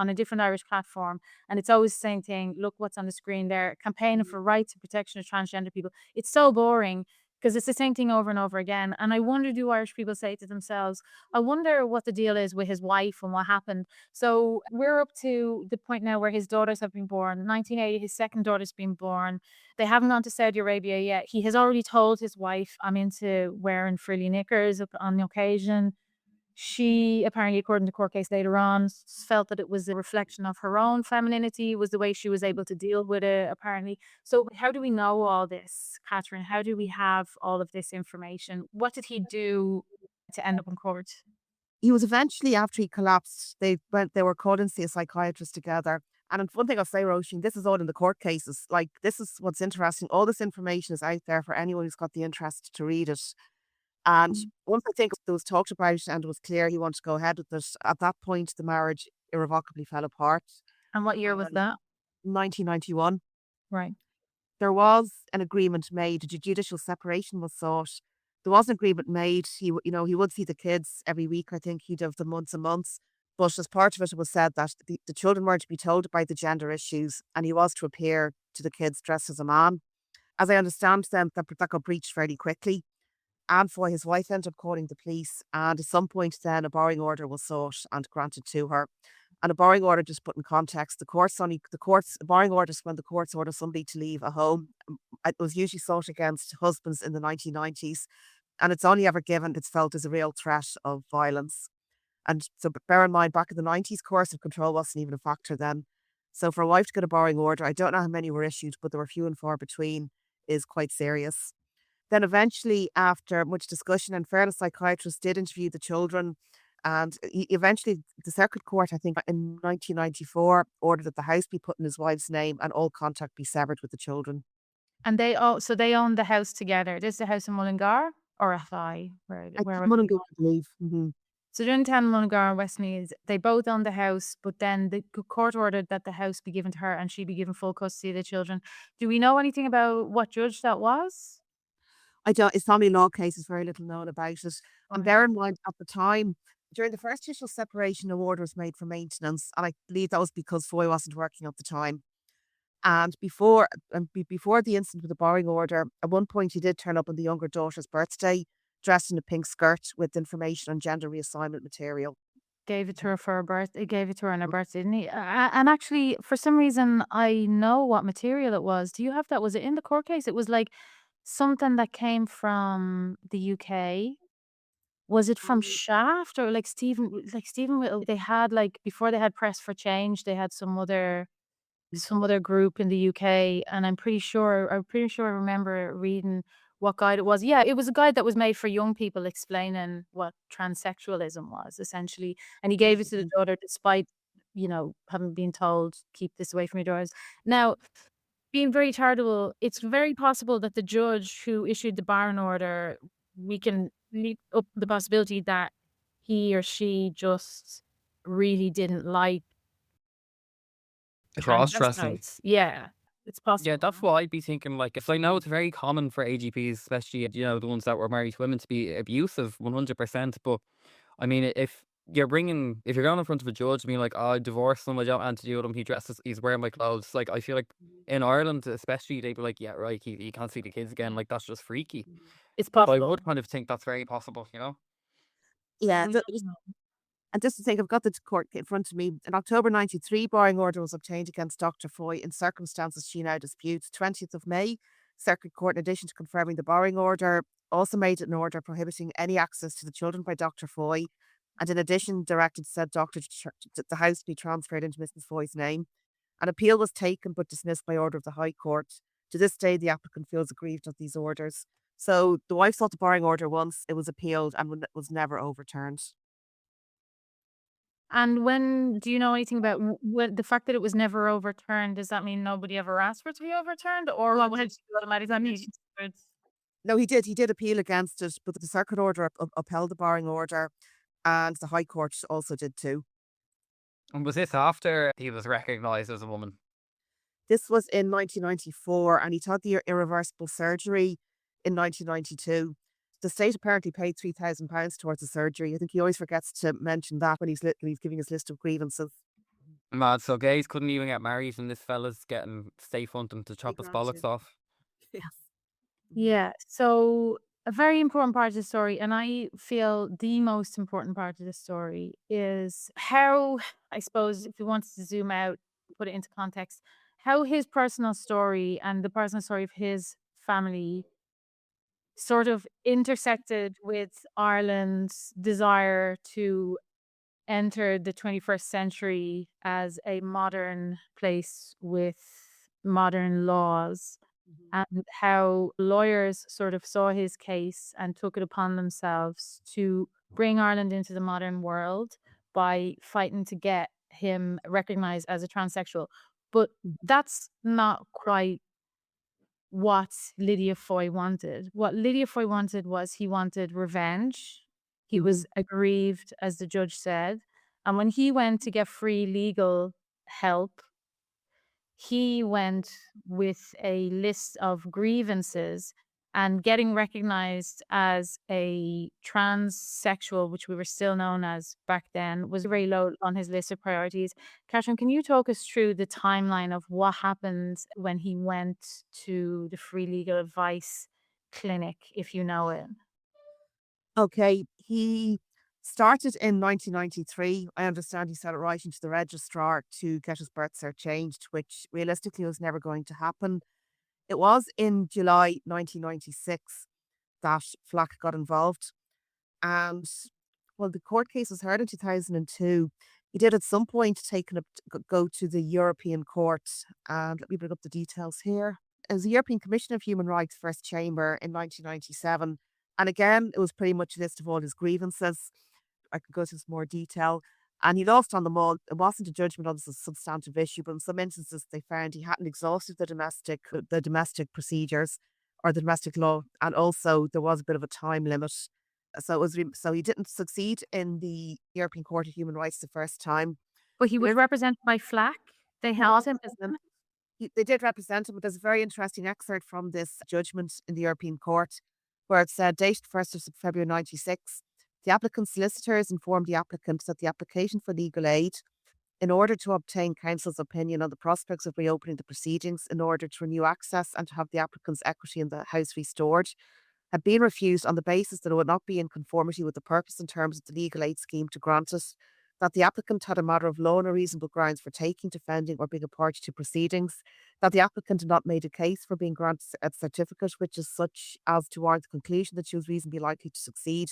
a different Irish platform, and it's always the same thing. Look what's on the screen there. Campaigning for rights and protection of transgender people. It's so boring because it's the same thing over and over again. And I wonder, do Irish people say to themselves, I wonder what the deal is with his wife and what happened. So we're up to the point now where his daughters have been born. 1980, his second daughter's been born. They haven't gone to Saudi Arabia yet. He has already told his wife, I'm into wearing frilly knickers on the occasion. She apparently, according to court case later on, felt that it was a reflection of her own femininity, was the way she was able to deal with it, apparently. So how do we know all this, Catherine? How do we have all of this information? What did he do to end up in court? He was eventually, after he collapsed, they were called in to see a psychiatrist together. And one thing I'll say, Róisín, this is all in the court cases. Like, this is what's interesting. All this information is out there for anyone who's got the interest to read it. And once I think it was talked about and it was clear he wanted to go ahead with it, at that point the marriage irrevocably fell apart. And what year was And that? 1991. Right. There was an agreement made. A judicial separation was sought. There was an agreement made. He would see the kids every week. I think he'd have them months and months. But as part of it, it was said that the children weren't to be told about the gender issues, and he was to appear to the kids dressed as a man. As I understand them, that got breached fairly quickly. And for his wife ended up calling the police, and at some point then a borrowing order was sought and granted to her. And a borrowing order, just put in context, a borrowing orders when the courts order somebody to leave a home. It was usually sought against husbands in the 1990s, and it's only ever given it's felt as a real threat of violence. And so bear in mind, back in the 90s, coercive control wasn't even a factor then. So for a wife to get a borrowing order, I don't know how many were issued, but there were few and far between, is quite serious. Then eventually, after much discussion, and fairness, psychiatrists did interview the children. And eventually, the circuit court, I think in 1994, ordered that the house be put in his wife's name and all contact be severed with the children. And they own the house together. This is the house in Mullingar or Athy? Where was Mother he? I believe. So during the time in Mullingar and Westmeath, they both owned the house, but then the court ordered that the house be given to her and she be given full custody of the children. Do we know anything about what judge that was? I don't, his family law case is very little known about it. And Right. bear in mind, at the time, during the first judicial separation, an order was made for maintenance. And I believe that was because Foy wasn't working at the time. And before the incident with the borrowing order, at one point he did turn up on the younger daughter's birthday, dressed in a pink skirt with information on gender reassignment material. Gave it to her for her birthday. He gave it to her on her birthday, didn't he? And actually, for some reason, I know what material it was. Do you have that? Was it in the court case? It was like something that came from the UK. Was it from Shaft or like Stephen Whittle? They had like before they had Press for Change, they had some other group in the UK, and I'm pretty sure I remember reading what guide it was. Yeah, it was a guide that was made for young people explaining what transsexualism was, essentially. And he gave it to the daughter despite, having been told, keep this away from your daughters. Now, being very charitable, it's very possible that the judge who issued the barring order, we can leave up the possibility that he or she just really didn't like Cross-dressing. transvestites. Yeah, it's possible. Yeah, that's what I'd be thinking. Like, if I know it's very common for AGPs, especially the ones that were married to women, to be abusive, 100%. But I mean, if you're going in front of a judge and being like, "Oh, I divorced him, I don't want to do with him. He's wearing my clothes." Like, I feel like in Ireland, especially, they'd be like, "Yeah, right, he can't see the kids again." Like, that's just freaky. It's So I possible. would kind of think that's very possible. Yeah, We th- don't know. and just to think, I've got the court in front of me. In October 93, barring order was obtained against Dr. Foy in circumstances she now disputes. 20th of May, Circuit Court, in addition to confirming the barring order, also made an order prohibiting any access to the children by Dr. Foy, and in addition directed said doctor the house to be transferred into Mrs. Foy's name. An appeal was taken but dismissed by order of the High Court. To this day, the applicant feels aggrieved at these orders. So the wife sought the barring order once, it was appealed and was never overturned. And do you know anything about the fact that it was never overturned? Does that mean nobody ever asked for it to be overturned, or what had automatically? No, he did. He did appeal against it, but the Circuit Order upheld the barring order, and the High Court also did too. And was this after he was recognised as a woman? This was in 1994, and he had the irreversible surgery in 1992. The state apparently paid £3,000 towards the surgery. I think he always forgets to mention that when he's giving his list of grievances. Mad. So gays couldn't even get married, and this fella's getting state funding to chop his bollocks off. Yes. Yeah. So a very important part of the story, and I feel the most important part of the story, is how, I suppose, if we wanted to zoom out, put it into context, how his personal story and the personal story of his family sort of intersected with Ireland's desire to enter the 21st century as a modern place with modern laws, and how lawyers sort of saw his case and took it upon themselves to bring Ireland into the modern world by fighting to get him recognized as a transsexual. But that's not quite what Lydia Foy wanted. What Lydia Foy wanted was he wanted revenge. He was aggrieved, as the judge said. And when he went to get free legal help, he went with a list of grievances, and getting recognized as a transsexual, which we were still known as back then, was very low on his list of priorities. Catherine, can you talk us through the timeline of what happened when he went to the free legal advice clinic, if you know it? Okay, he started in 1993. I understand he started writing to the registrar to get his birth cert changed, which realistically was never going to happen. It was in July 1996 that Flack got involved. And well, the court case was heard in 2002. He did at some point go to the European Court. And let me bring up the details here. It was the European Commission of Human Rights First Chamber in 1997. And again, it was pretty much a list of all his grievances. I could go into some more detail. And he lost on them all. It wasn't a judgment on the substantive issue, but in some instances they found he hadn't exhausted the domestic procedures or the domestic law, and also there was a bit of a time limit. So so he didn't succeed in the European Court of Human Rights the first time. But he was represented by Flack. They held him as them. They did represent him, but there's a very interesting excerpt from this judgment in the European Court where it said, dated 1st of February 96, the applicant's solicitors informed the applicant that the application for legal aid, in order to obtain counsel's opinion on the prospects of reopening the proceedings in order to renew access and to have the applicant's equity in the house restored, had been refused on the basis that it would not be in conformity with the purpose and terms of the legal aid scheme to grant it, that the applicant had a matter of law and reasonable grounds for taking, defending, or being a party to proceedings, that the applicant had not made a case for being granted a certificate which is such as to warrant the conclusion that she was reasonably likely to succeed,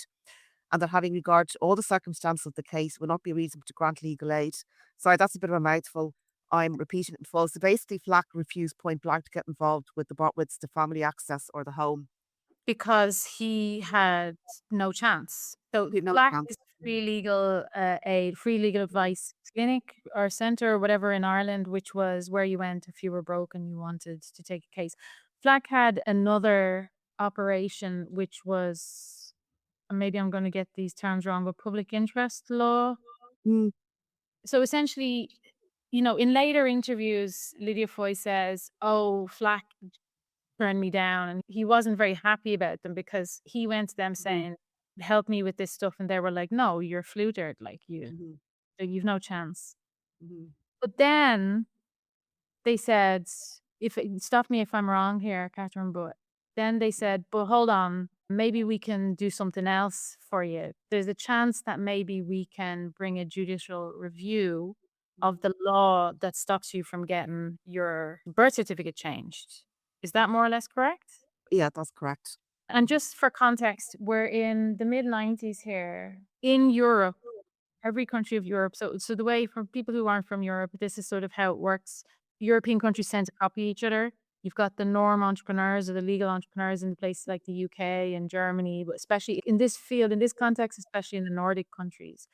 and that having regard to all the circumstances of the case would not be reasonable to grant legal aid. Sorry, that's a bit of a mouthful. I'm repeating it in full. So basically, Flack refused point blank to get involved with the family access or the home. because he had no chance. So No Black chance. is a free legal advice clinic or center or whatever in Ireland, which was where you went if you were broke and you wanted to take a case. Flack had another operation, which was, maybe I'm going to get these terms wrong, but public interest law. Mm. So essentially, in later interviews, Lydia Foy says, "Oh, Flack turned me down," and he wasn't very happy about them because he went to them saying, "Help me with this stuff," and they were like, "No, you're flutered, like you've no chance." But then they said, stop me if I'm wrong here, Catherine, but then they said, "But hold on, maybe we can do something else for you. There's a chance that maybe we can bring a judicial review of the law that stops you from getting your birth certificate changed." Is that more or less correct? Yeah, that's correct. And just for context, we're in the mid-90s here in Europe, every country of Europe. So the way, for people who aren't from Europe, this is sort of how it works. European countries tend to copy each other. You've got the norm entrepreneurs or the legal entrepreneurs in places like the UK and Germany, but especially in this field, in this context, especially in the Nordic countries.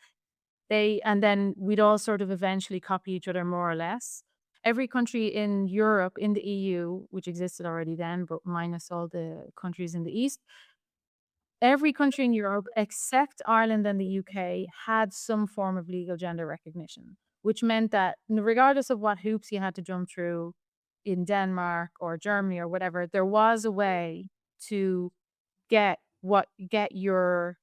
And then we'd all sort of eventually copy each other more or less. Every country in Europe, in the EU, which existed already then, but minus all the countries in the East, every country in Europe except Ireland and the UK had some form of legal gender recognition, which meant that regardless of what hoops you had to jump through in Denmark or Germany or whatever, there was a way to get your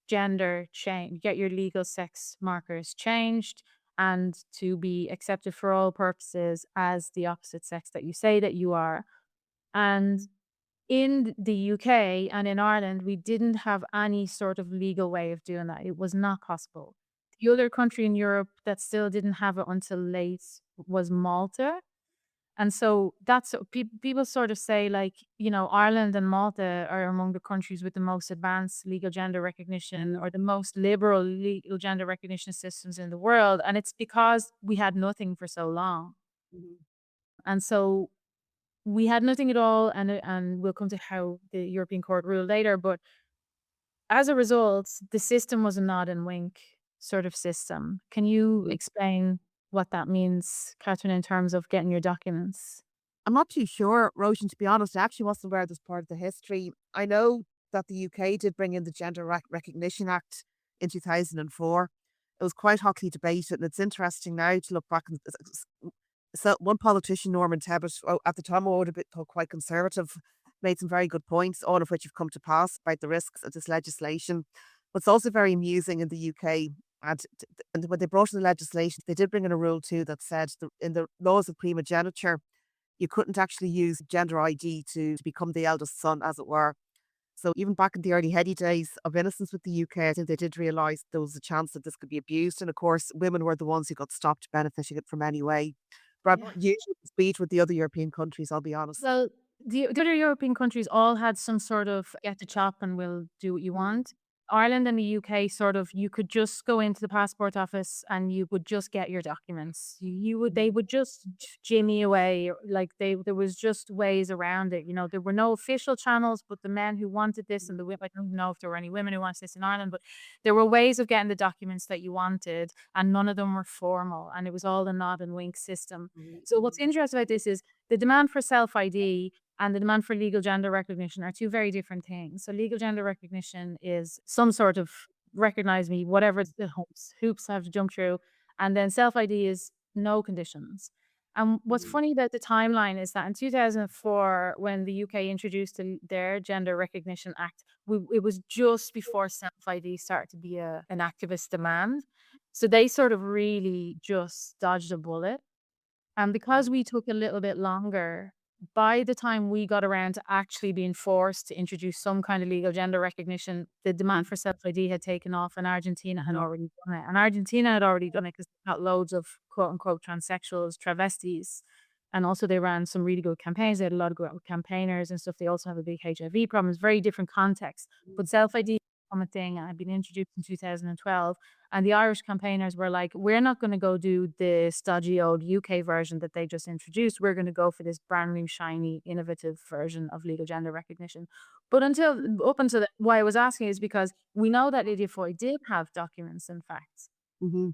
gender change, get your legal sex markers changed, and to be accepted for all purposes as the opposite sex that you say that you are. And in the UK and in Ireland, we didn't have any sort of legal way of doing that. It was not possible. The other country in Europe that still didn't have it until late was Malta. And so that's people sort of say, like, Ireland and Malta are among the countries with the most advanced legal gender recognition or the most liberal legal gender recognition systems in the world. And it's because we had nothing for so long. And so we had nothing at all. And we'll come to how the European Court ruled later. But as a result, the system was a nod and wink sort of system. Can you explain what that means, Catherine, in terms of getting your documents? I'm not too sure, Róisín, to be honest. I actually wasn't aware of this part of the history. I know that the UK did bring in the Gender Recognition Act in 2004. It was quite hotly debated, and it's interesting now to look back. So one politician, Norman Tebbit, at the time I would have been quite conservative, made some very good points, all of which have come to pass about the risks of this legislation. But it's also very amusing in the UK. And when they brought in the legislation, they did bring in a rule too that said in the laws of primogeniture, you couldn't actually use gender ID to become the eldest son, as it were. So even back in the early heady days of innocence with the UK, I think they did realise there was a chance that this could be abused. And of course, women were the ones who got stopped benefiting it from anyway. But I'm not usually up to speed with the other European countries, I'll be honest. Well, the other European countries all had some sort of get the chop and we'll do what you want. Ireland and the UK sort of, you could just go into the passport office and you would just get your documents. They would just jimmy away, like there was just ways around it. There were no official channels, but the men who wanted this and the women, I don't know if there were any women who wanted this in Ireland, but there were ways of getting the documents that you wanted, and none of them were formal, and it was all a nod and wink system. So what's interesting about this is the demand for self-ID and the demand for legal gender recognition are two very different things. So legal gender recognition is some sort of recognize me, whatever the hoops I have to jump through. And then self-ID is no conditions. And what's funny about the timeline is that in 2004, when the UK introduced their Gender Recognition Act, it was just before self-ID started to be an activist demand. So they sort of really just dodged a bullet. And because we took a little bit longer, by the time we got around to actually being forced to introduce some kind of legal gender recognition, the demand for self-ID had taken off, and Argentina had already done it. And Argentina had already done it because they got loads of quote-unquote transsexuals, travestis. And also they ran some really good campaigns. They had a lot of good campaigners and stuff. They also have a big HIV problem. It's very different context. But self-ID become a thing and had been introduced in 2012. And the Irish campaigners were like, we're not going to go do the stodgy old UK version that they just introduced. We're going to go for this brand new, shiny, innovative version of legal gender recognition. But up until why I was asking is because we know that Lydia Foy did have documents and facts. Mm-hmm.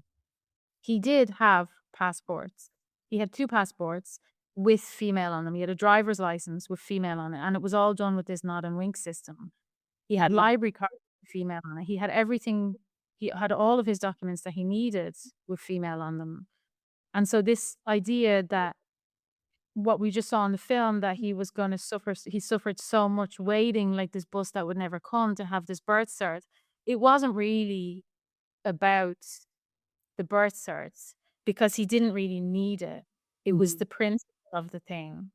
He did have passports. He had 2 passports with female on them. He had a driver's license with female on it, and it was all done with this nod and wink system. He had library cards with female on it. He had everything. He had all of his documents that he needed with female on them. And so this idea that what we just saw in the film, that he was going to suffer, he suffered so much waiting, like this bus that would never come to have this birth cert. It wasn't really about the birth certs because he didn't really need it. It was the principle of the thing.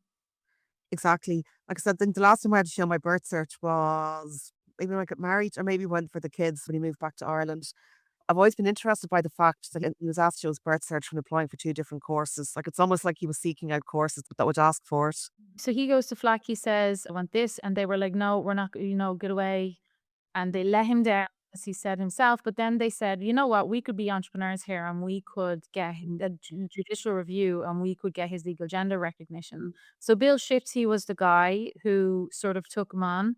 Exactly. Like I said, I think the last time I had to show my birth cert was maybe when I got married or maybe when for the kids when he moved back to Ireland. I've always been interested by the fact that he was asked to show his birth cert when applying for 2 different courses. Like it's almost like he was seeking out courses that would ask for it. So he goes to FLAC, he says, I want this. And they were like, no, we're not, get away. And they let him down, as he said himself. But then they said, you know what, we could be entrepreneurs here and we could get a judicial review and we could get his legal gender recognition. So Bill Shipsey was the guy who sort of took him on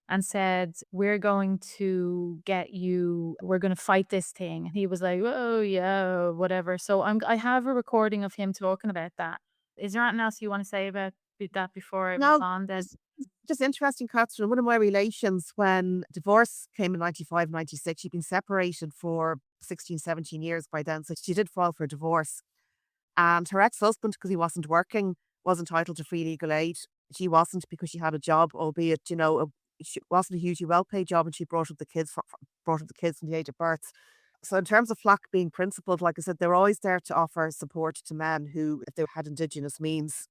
and said, we're going to get you, we're going to fight this thing. And he was like, oh, yeah, whatever. So I have a recording of him talking about that. Is there anything else you want to say about that before I move on? Just interesting, Catherine. One of my relations, when divorce came in 95, 96, she'd been separated for 16, 17 years by then. So she did file for divorce. And her ex-husband, because he wasn't working, was entitled to free legal aid. She wasn't because she had a job, albeit, it wasn't a hugely well-paid job, and she brought up the kids from the age of birth. So in terms of FLAC being principled, like I said, they're always there to offer support to men who, if they had Indigenous means.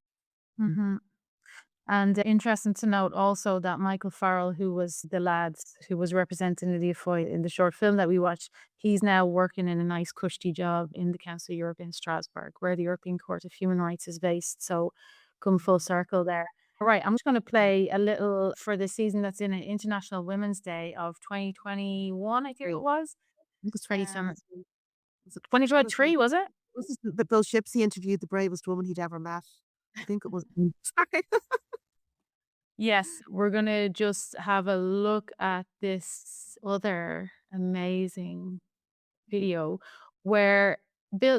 Mm-hmm. And interesting to note also that Michael Farrell, who was the lad who was representing Lydia Foy in the short film that we watched, he's now working in a nice cushy job in the Council of Europe in Strasbourg, where the European Court of Human Rights is based. So come full circle there. All right, I'm just going to play a little for the season that's in it, International Women's Day of 2021, I think it was. It was 2017. 2023, was it? This is the Bill Shipsey interviewed the bravest woman he'd ever met. I think it was. Sorry. Yes, we're going to just have a look at this other amazing video where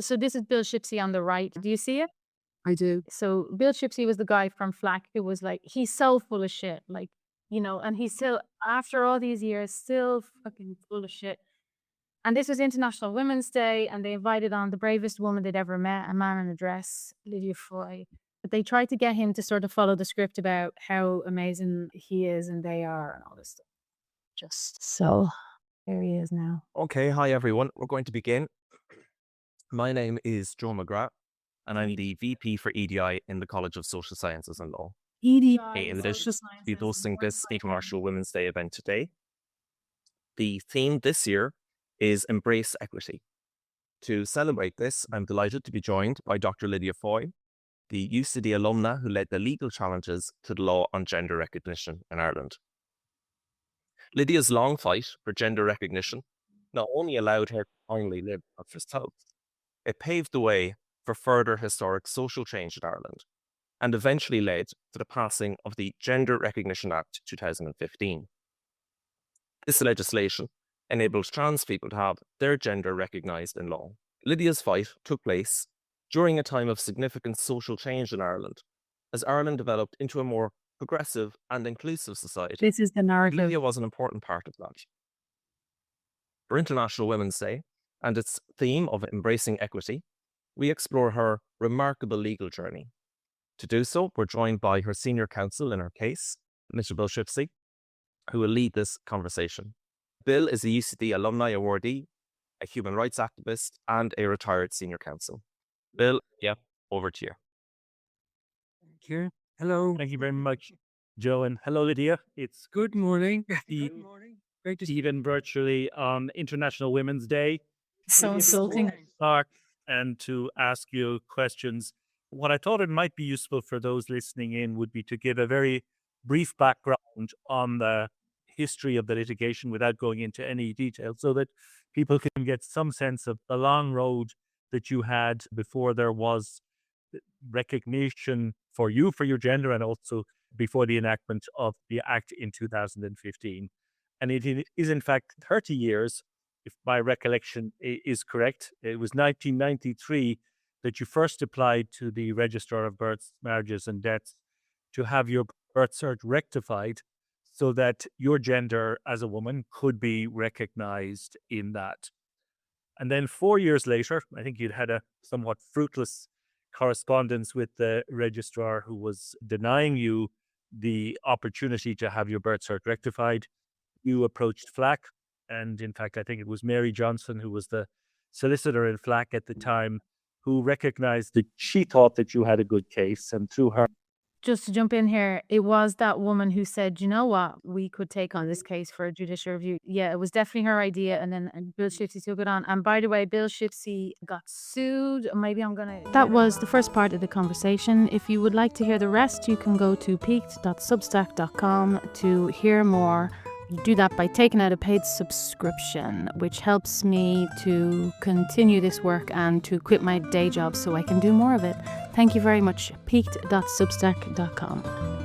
so this is Bill Shipsey on the right. Do you see it? I do. So Bill Shipsey was the guy from FLAC who was like, he's so full of shit. Like, and he's still, after all these years, still fucking full of shit. And this was International Women's Day, and they invited on the bravest woman they'd ever met, a man in a dress, Lydia Foy. But they tried to get him to sort of follow the script about how amazing he is and they are and all this stuff. Just so, there he is now. Okay, hi everyone. We're going to begin. My name is Joe McGrath, and I'm the VP for EDI in the College of Social Sciences and Law. EDI. In addition to be hosting this International Women's Day event today, the theme this year is Embrace Equity. To celebrate this, I'm delighted to be joined by Dr. Lydia Foy, the UCD alumna who led the legal challenges to the law on gender recognition in Ireland. Lydia's long fight for gender recognition not only allowed her to finally live up herself, it paved the way for further historic social change in Ireland and eventually led to the passing of the Gender Recognition Act 2015. This legislation enables trans people to have their gender recognised in law. Lydia's fight took place during a time of significant social change in Ireland, as Ireland developed into a more progressive and inclusive society. This is the narrative. Lydia was an important part of that. For International Women's Day and its theme of embracing equity, we explore her remarkable legal journey. To do so, we're joined by her senior counsel in her case, Mr. Bill Shipsey, who will lead this conversation. Bill is a UCD alumni awardee, a human rights activist, and a retired senior counsel. Bill, over to you. Thank you. Hello. Thank you very much, Joe, and hello, Lydia. It's Good morning. Good morning. Great to see even virtually on International Women's Day. So insulting. Start and to ask you questions. What I thought it might be useful for those listening in would be to give a very brief background on the history of the litigation without going into any detail, so that people can get some sense of the long road that you had before there was recognition for you for your gender, and also before the enactment of the Act in 2015. And it is in fact 30 years, if my recollection is correct. It was 1993 that you first applied to the Registrar of Births, Marriages and Deaths to have your birth cert rectified so that your gender as a woman could be recognized in that. And then 4 years later, I think you'd had a somewhat fruitless correspondence with the registrar who was denying you the opportunity to have your birth cert rectified. You approached FLAC, and in fact, I think it was Mary Johnson, who was the solicitor in FLAC at the time, who recognized that she thought that you had a good case, and through her. Just to jump in here, it was that woman who said, you know what, we could take on this case for a judicial review. Yeah, it was definitely her idea, and then Bill Shipsey took it on. And by the way, Bill Shipsey got sued. Maybe I'm going to... That was the first part of the conversation. If you would like to hear the rest, you can go to peaked.substack.com to hear more. You do that by taking out a paid subscription, which helps me to continue this work and to quit my day job so I can do more of it. Thank you very much. Peaked.substack.com.